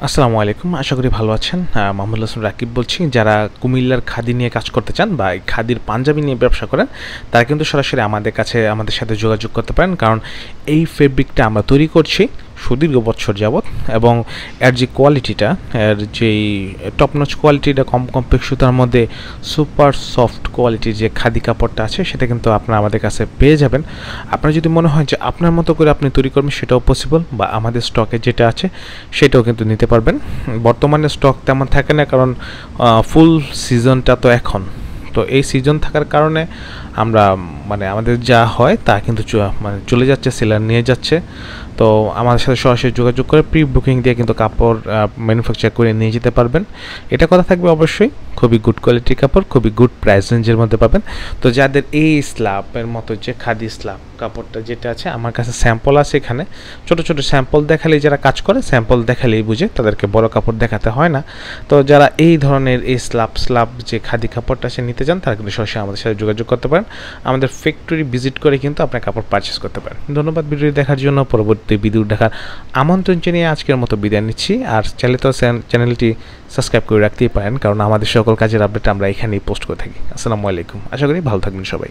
আসসালামু আলাইকুম, আশা করি ভালো আছেন। মোহাম্মদ হাসান রাকিব বলছি। যারা কুমিল্লার খাদি নিয়ে কাজ করতে চান বা এই খাদির পাঞ্জাবি নিয়ে ব্যবসা করেন, তারা কিন্তু সরাসরি আমাদের সাথে যোগাযোগ করতে পারেন, কারণ এই ফেব্রিকটা আমরা তৈরি করছি সুদীর্ঘ বছর যাবৎ, এবং এর যে কোয়ালিটিটা, এর যেই টপ নচ কোয়ালিটিটা, কমপ্লেক্স সুতার মধ্যে সুপার সফট কোয়ালিটির যে খাদি কাপড়টা আছে, সেটা কিন্তু আপনারা আমাদের কাছে পেয়ে যাবেন। আপনার যদি মনে হয় যে আপনার মতো করে আপনি তৈরি করবেন, সেটাও পসিবল, বা আমাদের স্টকে যেটা আছে সেটাও কিন্তু নিতে পারবেন। বর্তমানে স্টক তেমন থাকে না, কারণ ফুল সিজনটা তো এখন, তো এই সিজন থাকার কারণে আমরা আমাদের যা হয় তা কিন্তু চলে যাচ্ছে, সেলার নিয়ে যাচ্ছে। তো আমাদের সাথে সরাসরি যোগাযোগ করে প্রি বুকিং দিয়ে কিন্তু কাপড় ম্যানুফ্যাকচার করে নিয়ে যেতে পারবেন। এটা কথা থাকবে অবশ্যই, খুবই গুড কোয়ালিটির কাপড়, খুবই গুড প্রাইস রেঞ্জের মধ্যে পাবেন। তো যাদের এই স্ল্যাবের মতো যে খাদি স্ল্যাব কাপড়টা যেটা আছে, আমার কাছে স্যাম্পল আছে, এখানে ছোট ছোট স্যাম্পল দেখালেই যারা কাজ করে, স্যাম্পল দেখালেই বুঝে, তাদেরকে বড় কাপড় দেখাতে হয় না। তো যারা এই ধরনের এই স্ল্যাব যে খাদি কাপড়টা সে নিতে চান, তারা কিন্তু সরাসরি আমাদের সাথে যোগাযোগ করতে পারেন। আমাদের ফ্যাক্টরি ভিজিট করে কিন্তু আপনার কাপড় পারচেস করতে পারেন। ধন্যবাদ ভিডিও দেখার জন্য। পরবর্তী ভিডিও দেখার আমন্ত্রণ জানিয়ে আজকের মতো বিদায় নিচ্ছি। আর চাইলে তো চ্যানেলটি সাবস্ক্রাইব করে রাখতেই পারেন, কারণ আমাদের সকল কাজের আপডেট আমরা এখানেই পোস্ট করে থাকি। আসসালামু আলাইকুম, আশা করি ভালো থাকবেন সবাই।